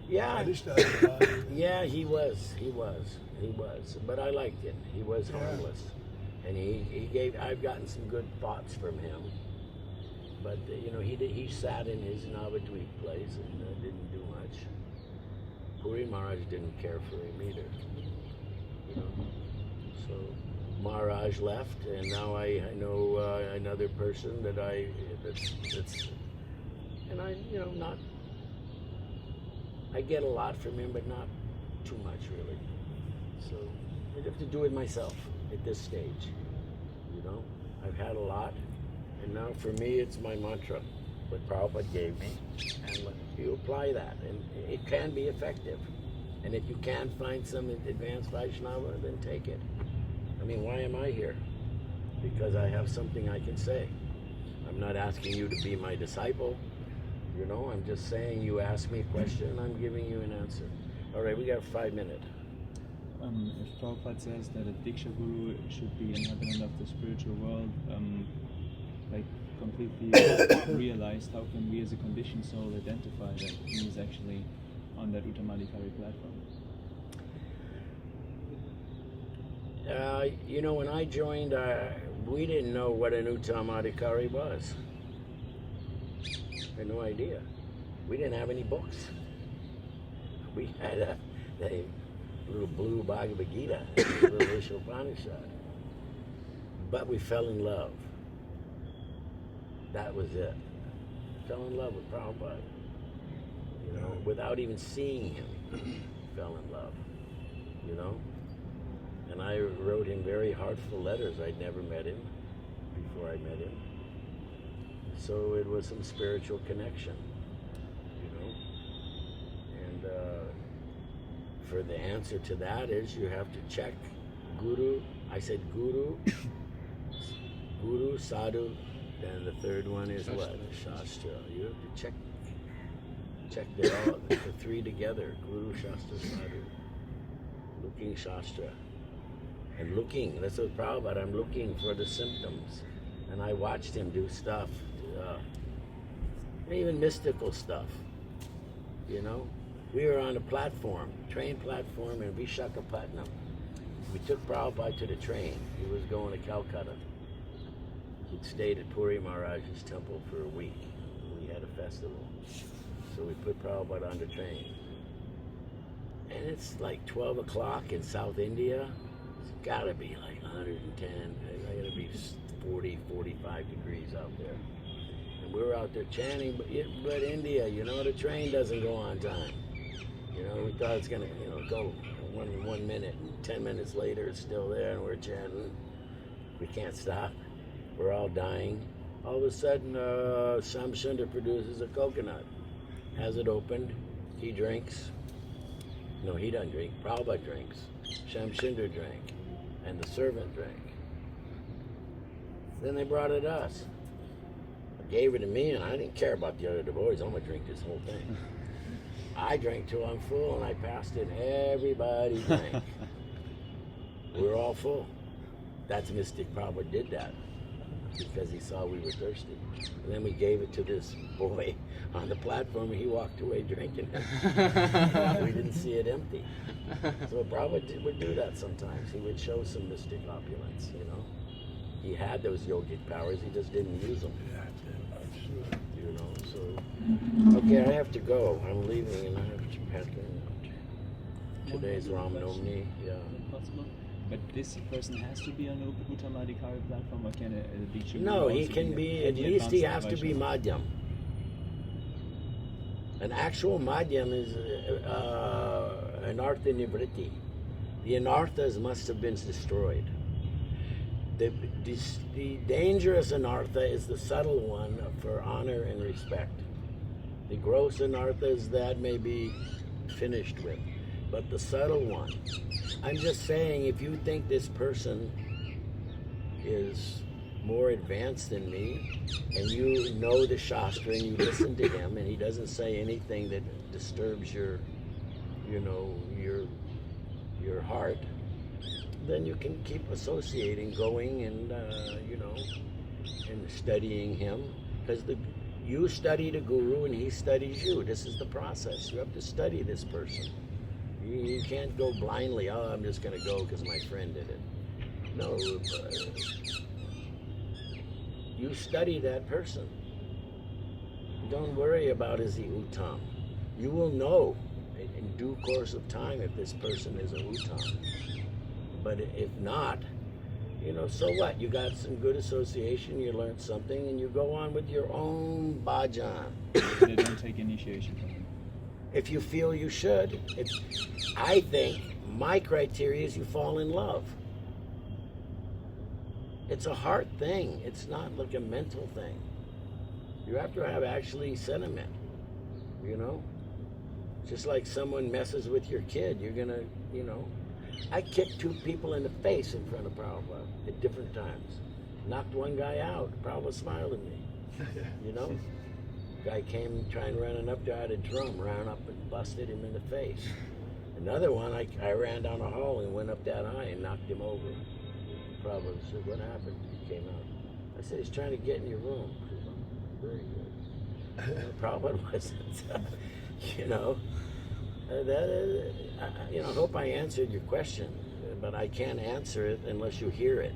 Yeah. Yeah, he was. But I liked him. He was harmless. And I've gotten some good thoughts from him. But, he sat in his Navadvip place and didn't do much. Puri Maharaj didn't care for him either. So Maharaj left, and now I know another person that's and I get a lot from him, but not too much really. So I have to do it myself at this stage. I've had a lot, and now for me it's my mantra, what Prabhupada gave me, and you apply that, and it can be effective. And if you can find some advanced Vaishnava, then take it. Why am I here? Because I have something I can say. I'm not asking you to be my disciple. I'm just saying you ask me a question and I'm giving you an answer. All right, we got 5 minutes. If Prabhupada says that a Diksha Guru should be inhabitant of the spiritual world, completely realized, how can we as a conditioned soul identify that he is actually on that Uttamadhikari platform? When I joined, we didn't know what an Uttamadhikari was. I had no idea. We didn't have any books. We had a little blue Bhagavad Gita, a little Ishopanishad. But we fell in love. That was it. Fell in love with Prabhupada. Without even seeing him, fell in love. And I wrote him very heartful letters. I'd never met him before I met him. So it was some spiritual connection, And for the answer to that is you have to check Guru. I said Guru, Sadhu, and the third one is what? Shastra. You have to check Check the three together. Guru, Shastra, Sadhu. Looking Shastra. And looking, that's what Prabhupada, I'm looking for the symptoms. And I watched him do stuff, even mystical stuff, you know. We were on a platform, train platform in Vishakhapatnam. We took Prabhupada to the train. He was going to Calcutta. He'd stayed at Puri Maharaj's temple for a week. We had a festival. So we put Prabhupada on the train. And it's like 12 o'clock in South India. It's gotta be like 110, I gotta be 40, 45 degrees out there. And we were out there chanting, but India, you know, the train doesn't go on time. You know, we thought it's gonna, you know, go 1 minute, and 10 minutes later it's still there and we're chanting. We can't stop. We're all dying. All of a sudden, Shamsundar produces a coconut, has it opened, he drinks. No, he doesn't drink. Prabhupada drinks. Shamsundar drank, and the servant drank. Then they brought it to us. I gave it to me, and I didn't care about the other devotees. I'm gonna drink this whole thing. I drank till I'm full, and I passed it. Everybody drank. We were all full. That's Mystic Prabhupada did that because he saw we were thirsty. And then we gave it to this boy on the platform, and he walked away drinking it. We didn't see it empty. So Prabhupada would do that sometimes. He would show some mystic opulence, you know. He had those yogic powers, he just didn't use them. I'm sure. You know, so. Okay, I have to go. I'm leaving and I have to pack in. Today's Ram Navami, yeah. Possible? But this person has to be on the Uttamadhikari platform, or can it be? No, he can be, at least he has to be Madhyam. An actual Madhyam is an Artha Nivritti. The Anarthas must have been destroyed. The dangerous Anartha is the subtle one for honor and respect. The gross Anarthas, that may be finished with. But the subtle one, I'm just saying, if you think this person is more advanced than me, and you know the Shastra and you listen to him, and he doesn't say anything that disturbs your, you know, your heart, then you can keep associating, going, and you know, and studying him, because you study the Guru and he studies you. This is the process. You have to study this person. You can't go blindly, oh, I'm just going to go because my friend did it. No, you study that person. Don't worry about is he Uttam. You will know in due course of time if this person is a Uttam. But if not, you know, so what? You got some good association, you learned something, and you go on with your own bhajan. They don't take initiation from him. If you feel you should. I think my criteria is you fall in love. It's a heart thing. It's not like a mental thing. You have to have actually sentiment, you know? Just like someone messes with your kid, you're gonna, you know. I kicked 2 people in the face in front of Prabhupada at different times. Knocked one guy out. Prabhupada smiled at me, you know? Guy came trying to run up there, I had a drum, ran up and busted him in the face. Another one, I ran down the hall and went up that high and knocked him over. Prabhupada said, what happened? He came out. I said, he's trying to get in your room. He said, very good. Prabhupada wasn't, you know. You know, I hope I answered your question, but I can't answer it unless you hear it.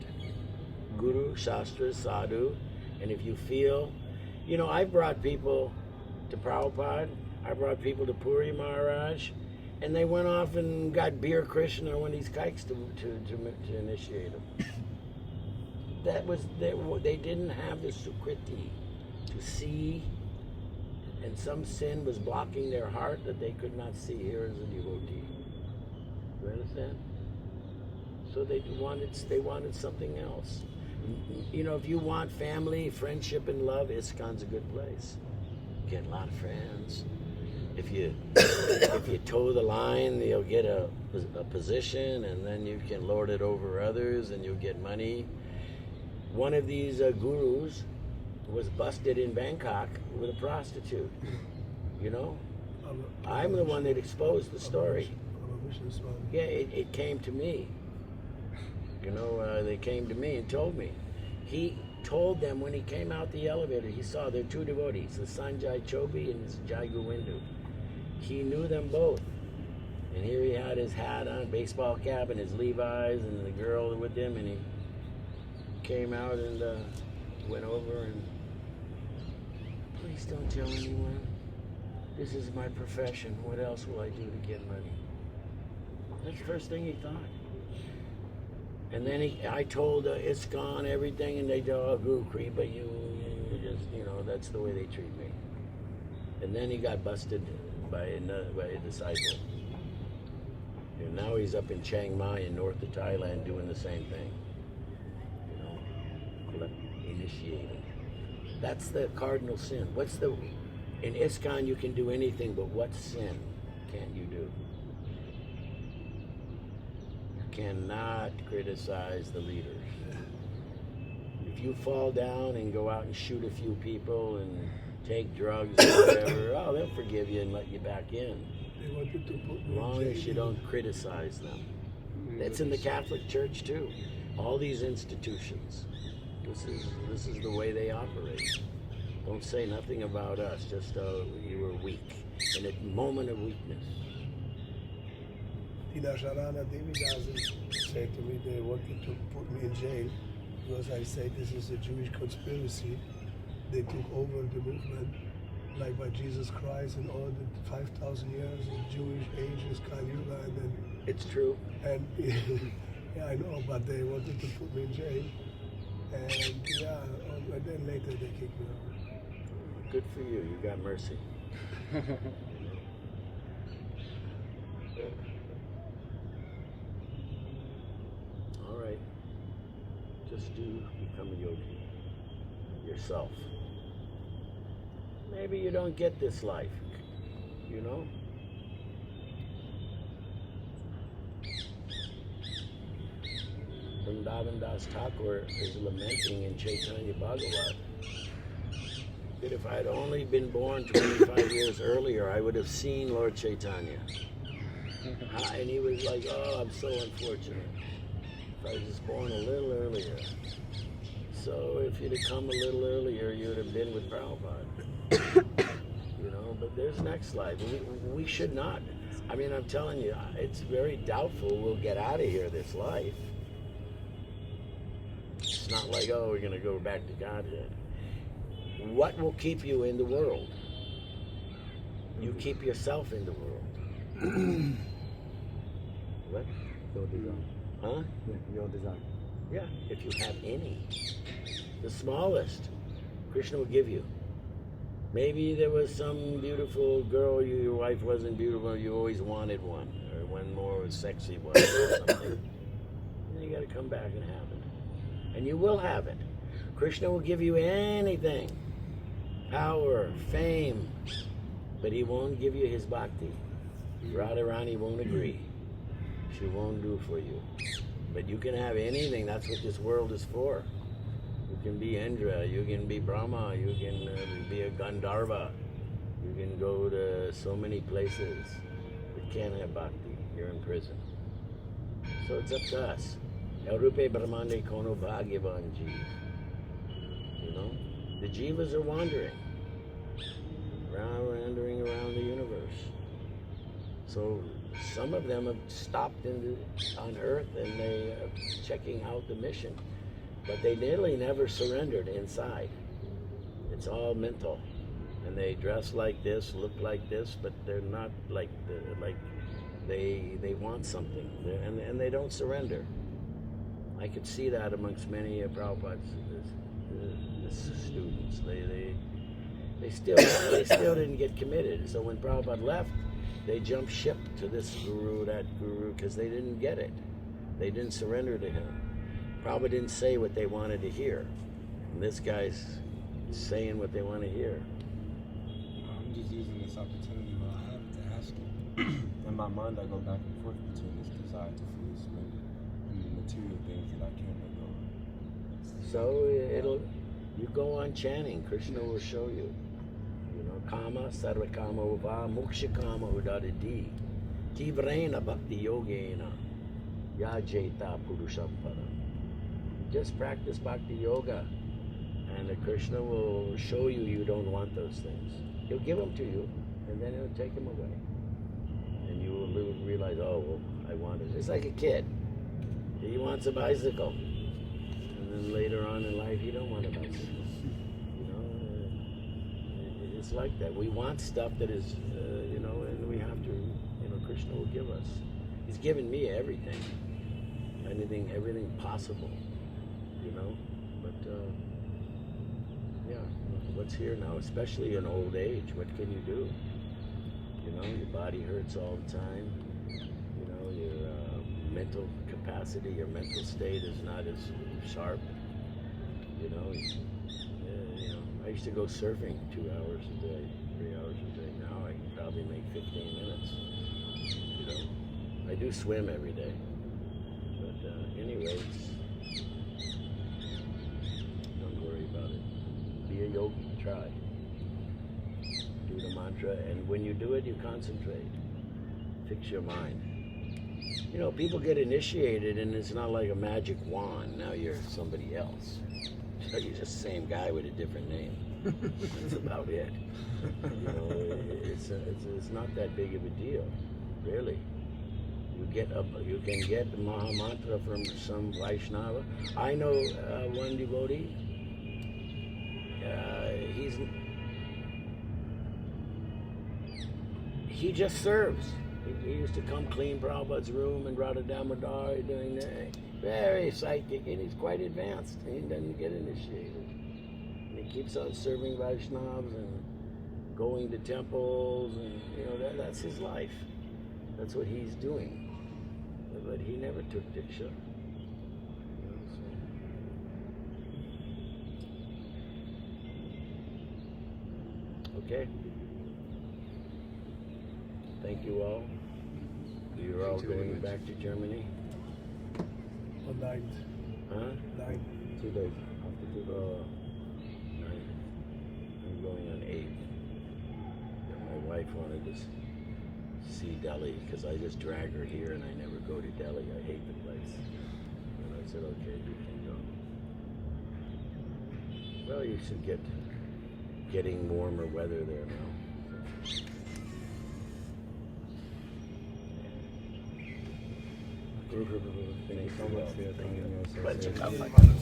Guru, Shastra, Sadhu, and if you feel, you know, I brought people to Prabhupada, I brought people to Puri Maharaj, and they went off and got Beer Krishna or one of these kikes to initiate them. That was, they didn't have the sukriti to see, and some sin was blocking their heart that they could not see here as a devotee. You understand? So they wanted something else. You know, if you want family, friendship, and love, ISKCON's a good place. You get a lot of friends. If you toe the line, you'll get a position, and then you can lord it over others, and you'll get money. One of these gurus was busted in Bangkok with a prostitute. You know, I'm the one that exposed the story. Swami. Yeah, it came to me. You know, they came to me and told me. He told them when he came out the elevator, he saw their two devotees, the Sanjay Chobi and his Jai Govindu. He knew them both. And here he had his hat on, baseball cap, and his Levi's, and the girl with him, and he came out and went over and, please don't tell anyone. This is my profession. What else will I do to get money? That's the first thing he thought. And then I told ISKCON everything, and they go, oh, Gurukṛpā, you just, you know, that's the way they treat me. And then he got busted by a disciple. And now he's up in Chiang Mai in north of Thailand doing the same thing. You know, initiating. That's the cardinal sin. In ISKCON you can do anything, but what sin can't you do? You cannot criticize the leaders. If you fall down and go out and shoot a few people and take drugs or whatever, oh, they'll forgive you and let you back in. They wanted to put As long as you don't criticize them. That's in the Catholic Church too. All these institutions. This is the way they operate. Don't say nothing about us, just you were weak. In a moment of weakness. Tina Sharana Devi Dāsa said to me they wanted to put me in jail because I said this is a Jewish conspiracy. They took over the movement, like by Jesus Christ and all the 5,000 years of Jewish ages, Kali Yuga, and then... It's true. And yeah, I know, but they wanted to put me in jail. And yeah, and then later they kicked me out. Good for you. You got mercy. All right. Just become a yogi yourself. Maybe you don't get this life, you know? Vrindavan Das Thakur is lamenting in Chaitanya Bhagavat that if I'd only been born 25 years earlier, I would have seen Lord Chaitanya. And he was like, oh, I'm so unfortunate. If I was just born a little earlier. So if you'd have come a little earlier, you would have been with Prabhupada. You know, but there's next life. We should not. I mean, I'm telling you, it's very doubtful we'll get out of here this life. It's not like, oh, we're going to go back to Godhead. What will keep you in the world? You keep yourself in the world. What? Your desire. Huh? Yeah, your desire. Yeah, if you have any. The smallest, Krishna will give you. Maybe there was some beautiful girl, your wife wasn't beautiful, you always wanted one, or one more sexy one or something. Then you got to come back and have it. And you will have it. Krishna will give you anything. Power, fame, but he won't give you his bhakti. Radharani won't agree. She won't do for you. But you can have anything. That's what this world is for. You can be Indra, you can be Brahma, you can be a Gandharva. You can go to so many places. But can't have bhakti. You're in prison. So it's up to us. Rupe Brahmande Kono Bhagyavan Jeev. You know? The jivas are wandering around the universe. So some of them have stopped on Earth and they are checking out the mission. But they nearly never surrendered inside. It's all mental. And they dress like this, look like this, but they're not like they want something. And they don't surrender. I could see that amongst many of Prabhupada's students. They still didn't get committed. So when Prabhupada left, they jumped ship to this guru, that guru, because they didn't get it. They didn't surrender to him. Prabhupada didn't say what they wanted to hear. And this guy's saying what they want to hear. I'm just using this opportunity while I have it to ask you. In my mind, I go back and forth between this desire to fully surrender and the material things that I can't let go of. So you go on chanting. Krishna will show you. You know, Kama sarvakama uva mukshakama udadadi. Tivrena bhakti yogena yajeta purusham param. Just practice bhakti yoga, and Krishna will show you don't want those things. He'll give them to you, and then he'll take them away. And you will realize, oh, well, I want it. It's like a kid. He wants a bicycle. And then later on in life, he don't want a bicycle. You know, it's like that. We want stuff that is, you know, and we have to, you know, Krishna will give us. He's given me everything. Everything possible, you know. But, yeah, what's here now, especially in old age, what can you do? You know, your body hurts all the time. You know, your mental capacity, your mental state is not as sharp. You know, I used to go surfing 2 hours a day, 3 hours a day. Now I can probably make 15 minutes. You know, I do swim every day. But anyways, don't worry about it. Be a yogi, try. Do the mantra, and when you do it, you concentrate. Fix your mind. You know, people get initiated, and it's not like a magic wand. Now you're somebody else. So you're just the same guy with a different name. That's about it. You know, it's not that big of a deal, really. You can get the Maha Mantra from some Vaishnava. I know one devotee. He just serves. He used to come clean Prabhupada's room in Radha Damodar doing that. Very psychic, and he's quite advanced. He doesn't get initiated. And he keeps on serving Vaishnavas and going to temples, and you know that's his life. That's what he's doing. But he never took Diksha. You know, so. Okay. Thank you all. You're all going back to Germany? On 9th. Huh? 9th. 2 days. After 2 days. 9th. I'm going on 8th. And my wife wanted to see Delhi because I just drag her here and I never go to Delhi. I hate the place. And I said, okay, you can go. Well, you should getting warmer weather there now. Thank you so much for your time and your association.